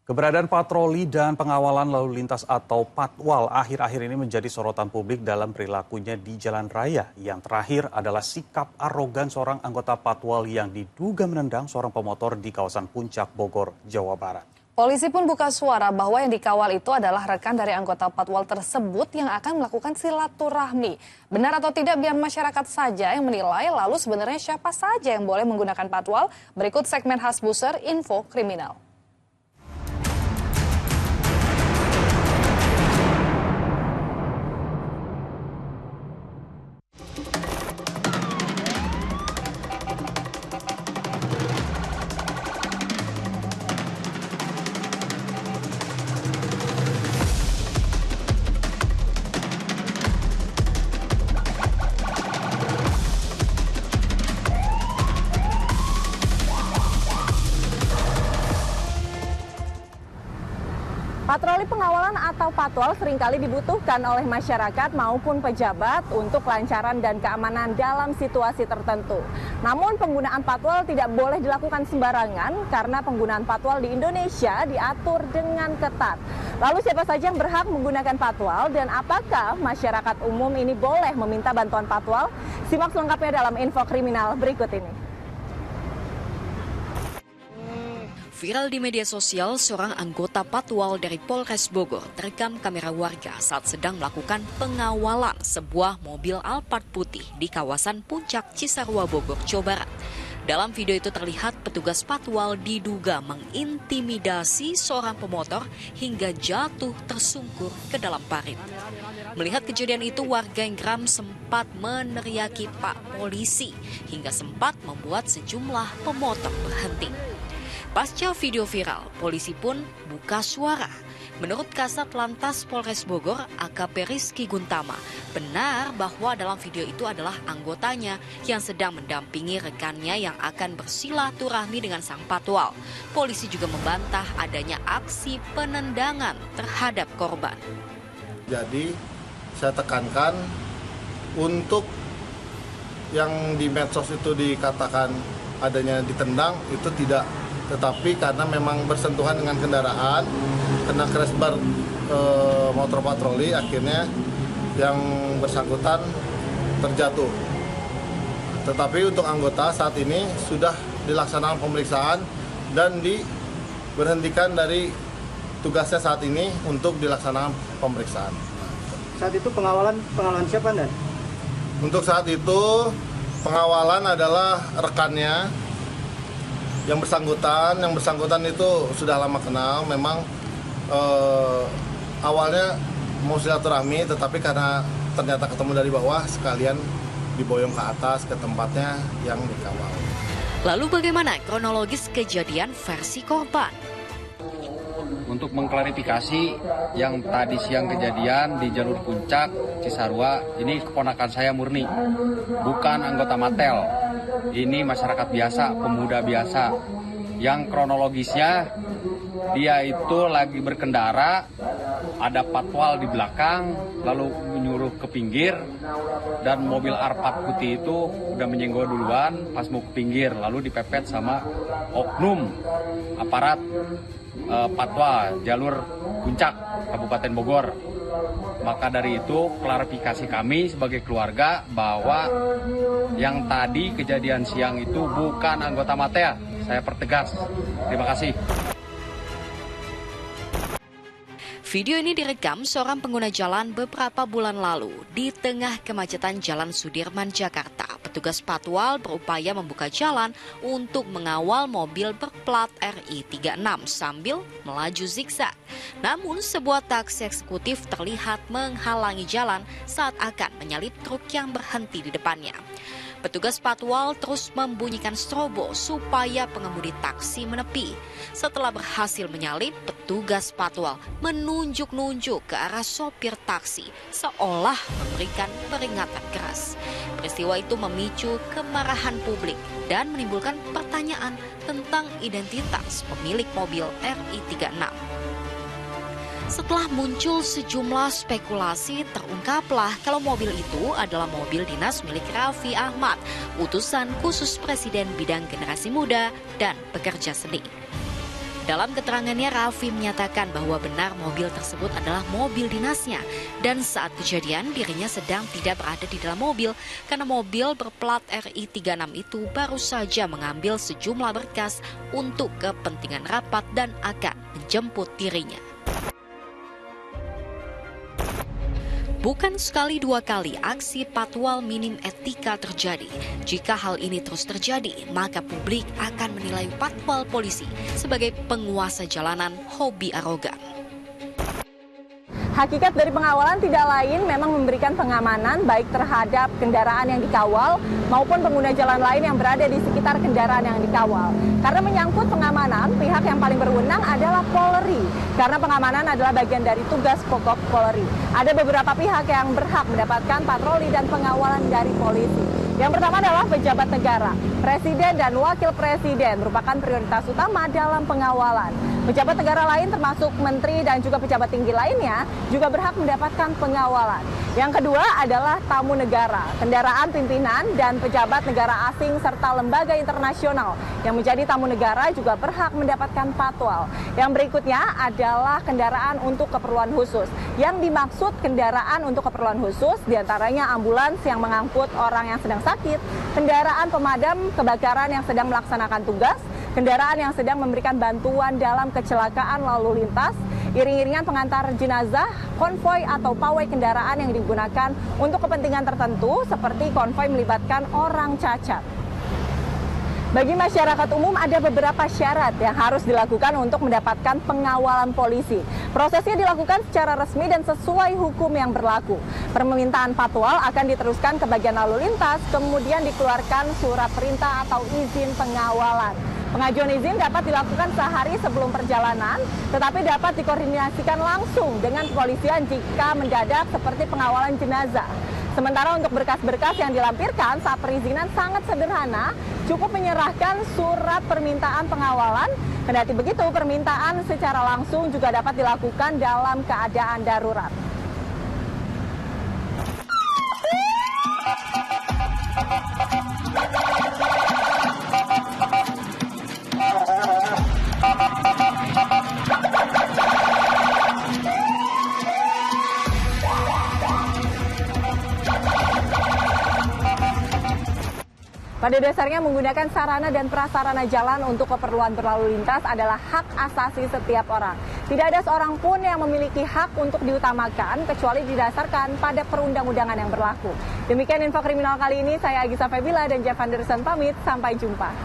Keberadaan patroli dan pengawalan lalu lintas atau patwal akhir-akhir ini menjadi sorotan publik dalam perilakunya di jalan raya. Yang terakhir adalah sikap arogan seorang anggota patwal yang diduga menendang seorang pemotor di kawasan Puncak Bogor, Jawa Barat. Polisi pun buka suara bahwa yang dikawal itu adalah rekan dari anggota patwal tersebut yang akan melakukan silaturahmi. Benar atau tidak biar masyarakat saja yang menilai, lalu sebenarnya siapa saja yang boleh menggunakan patwal? Berikut segmen khas Buser, Info Kriminal. Patroli pengawalan atau patwal seringkali dibutuhkan oleh masyarakat maupun pejabat untuk kelancaran dan keamanan dalam situasi tertentu. Namun penggunaan patwal tidak boleh dilakukan sembarangan karena penggunaan patwal di Indonesia diatur dengan ketat. Lalu siapa saja yang berhak menggunakan patwal dan apakah masyarakat umum ini boleh meminta bantuan patwal? Simak selengkapnya dalam Info Kriminal berikut ini. Viral di media sosial, seorang anggota patwal dari Polres Bogor terekam kamera warga saat sedang melakukan pengawalan sebuah mobil Alphard putih di kawasan Puncak Cisarua Bogor, Jawa Barat. Dalam video itu terlihat petugas patwal diduga mengintimidasi seorang pemotor hingga jatuh tersungkur ke dalam parit. Melihat kejadian itu, warga yang geram sempat meneriaki "Pak Polisi" hingga sempat membuat sejumlah pemotor berhenti. Pasca video viral, polisi pun buka suara. Menurut Kasat Lantas Polres Bogor, AKP Rizky Guntama, benar bahwa dalam video itu adalah anggotanya yang sedang mendampingi rekannya yang akan bersilaturahmi dengan sang patwal. Polisi juga membantah adanya aksi penendangan terhadap korban. Jadi saya tekankan untuk yang di medsos itu dikatakan adanya ditendang itu tidak, tetapi karena memang bersentuhan dengan kendaraan, kena crash-bar motor patroli, akhirnya yang bersangkutan terjatuh. Tetapi untuk anggota saat ini sudah dilaksanakan pemeriksaan dan diberhentikan dari tugasnya saat ini untuk dilaksanakan pemeriksaan. Saat itu pengawalan siapa, Dan? Untuk saat itu pengawalan adalah rekannya yang bersangkutan itu sudah lama kenal. Memang awalnya mau silaturahmi, tetapi karena ternyata ketemu dari bawah, sekalian diboyong ke atas ke tempatnya yang dikawal. Lalu bagaimana kronologis kejadian versi korban? Untuk mengklarifikasi yang tadi siang kejadian di jalur Puncak Cisarua, ini keponakan saya murni, bukan anggota Matel. Ini masyarakat biasa, pemuda biasa. Yang kronologisnya, dia itu lagi berkendara, ada patwal di belakang, lalu menyuruh ke pinggir, dan mobil Alphard putih itu udah menyenggol duluan, pas mau ke pinggir, lalu dipepet sama oknum aparat patwal jalur Puncak Kabupaten Bogor. Maka dari itu klarifikasi kami sebagai keluarga bahwa yang tadi kejadian siang itu bukan anggota Matel. Saya pertegas. Terima kasih. Video ini direkam seorang pengguna jalan beberapa bulan lalu di tengah kemacetan Jalan Sudirman, Jakarta. Petugas patwal berupaya membuka jalan untuk mengawal mobil berplat RI 36 sambil melaju zigzag. Namun sebuah taksi eksekutif terlihat menghalangi jalan saat akan menyalip truk yang berhenti di depannya. Petugas patwal terus membunyikan strobo supaya pengemudi taksi menepi. Setelah berhasil menyalip, petugas patwal menunjuk-nunjuk ke arah sopir taksi seolah memberikan peringatan keras. Peristiwa itu memicu kemarahan publik dan menimbulkan pertanyaan tentang identitas pemilik mobil RI 36. Setelah muncul sejumlah spekulasi, terungkaplah kalau mobil itu adalah mobil dinas milik Raffi Ahmad, utusan khusus Presiden bidang generasi muda dan pekerja seni. Dalam keterangannya, Raffi menyatakan bahwa benar mobil tersebut adalah mobil dinasnya dan saat kejadian dirinya sedang tidak berada di dalam mobil karena mobil berplat RI 36 itu baru saja mengambil sejumlah berkas untuk kepentingan rapat dan akan menjemput dirinya. Bukan sekali dua kali aksi patwal minim etika terjadi. Jika hal ini terus terjadi, maka publik akan menilai patwal polisi sebagai penguasa jalanan hobi arogan. Hakikat dari pengawalan tidak lain memang memberikan pengamanan baik terhadap kendaraan yang dikawal maupun pengguna jalan lain yang berada di sekitar kendaraan yang dikawal. Karena menyangkut pengamanan, pihak yang paling berwenang adalah Polri. Karena pengamanan adalah bagian dari tugas pokok Polri. Ada beberapa pihak yang berhak mendapatkan patroli dan pengawalan dari polisi. Yang pertama adalah pejabat negara. Presiden dan wakil presiden merupakan prioritas utama dalam pengawalan. Pejabat negara lain termasuk menteri dan juga pejabat tinggi lainnya juga berhak mendapatkan pengawalan. Yang kedua adalah tamu negara, kendaraan pimpinan dan pejabat negara asing serta lembaga internasional yang menjadi tamu negara juga berhak mendapatkan patwal. Yang berikutnya adalah kendaraan untuk keperluan khusus. Yang dimaksud kendaraan untuk keperluan khusus diantaranya ambulans yang mengangkut orang yang sedang sakit, kendaraan pemadam kebakaran yang sedang melaksanakan tugas, kendaraan yang sedang memberikan bantuan dalam kecelakaan lalu lintas, iring-iringan pengantar jenazah, konvoi atau pawai kendaraan yang digunakan untuk kepentingan tertentu seperti konvoi melibatkan orang cacat. Bagi masyarakat umum ada beberapa syarat yang harus dilakukan untuk mendapatkan pengawalan polisi. Prosesnya dilakukan secara resmi dan sesuai hukum yang berlaku. Permintaan patwal akan diteruskan ke bagian lalu lintas, kemudian dikeluarkan surat perintah atau izin pengawalan. Pengajuan izin dapat dilakukan sehari sebelum perjalanan, tetapi dapat dikoordinasikan langsung dengan kepolisian jika mendadak seperti pengawalan jenazah. Sementara untuk berkas-berkas yang dilampirkan saat perizinan sangat sederhana, cukup menyerahkan surat permintaan pengawalan. Kendati begitu, permintaan secara langsung juga dapat dilakukan dalam keadaan darurat. Pada dasarnya menggunakan sarana dan prasarana jalan untuk keperluan berlalu lintas adalah hak asasi setiap orang. Tidak ada seorang pun yang memiliki hak untuk diutamakan kecuali didasarkan pada perundang-undangan yang berlaku. Demikian info kriminal kali ini, saya Agisa Febila dan Jeff Anderson pamit, sampai jumpa.